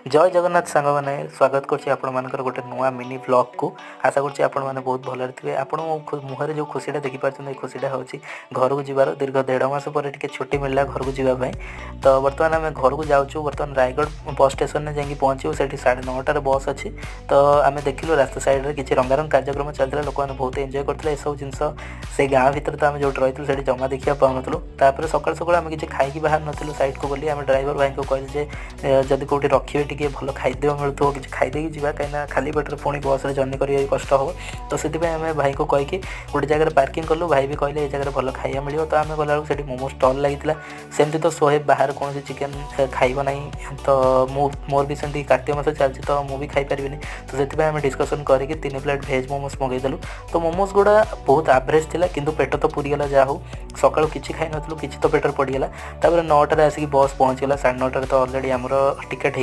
जय जगन्नाथ सांग मैंने स्वागत कर गोटे नुआ मिनी व्लॉग को आशा करुँचे आपण मैंने बहुत भलरे थे आपण मुहर जो खुशीटा देखिपार खुशीटा हूँ घर को जीवार दीर्घ 1.5 मास पर छुट्टी मिलला घर को जीवाई। तो बर्तमान आम घर को जाऊँ बर्तमान रायगढ़ बस स्टेशन में जाकि पहुँचू से 9:30 बस अच्छी। तो आम देखिलु रास्ता साइड किसी रंगारंग कार्यक्रम चलता लोक मैंने बहुत एंजय करते सब जिन से गाँव भितर तो आम जो रही से जमा देखा पाऊनु। तापर सकाल सकाल आम किसी खाई बाहर नुँ साइड को गली आम ड्राइवर भाई को कहले जदि कौटी रखिए टी भल खाद्य मिलूँ कि खाईदे जावा कहीं खाली पेटर पुणी बस जर्नी कर कष्ट हम। तो से आम भाई को कहीकि गोटे जगह पार्किंग कलु भाई भी कहले ये जगह भल खाଇବା मिले। तो आम गला से मोमो स्टल लगी सेमती तो सोहेब बाहर कौन चिकेन खाइब ना। तो मोर भी सेमती कार्तिक मास चलती तो मुझे खाईपारि। तो से आम डिस्कसन करके 3 प्लेट भेज मोमोज मंगईदेलु। तो मोमोज गुड़ा बहुत एवरेज था किंतु पेट तो पूरीगला जहाँ हो सका किसी खाई नु कि तो पेटर पड़गला। 9टार आसिक बस पहुँचीगला 9:30 तो अलरेडी आमर टिकेट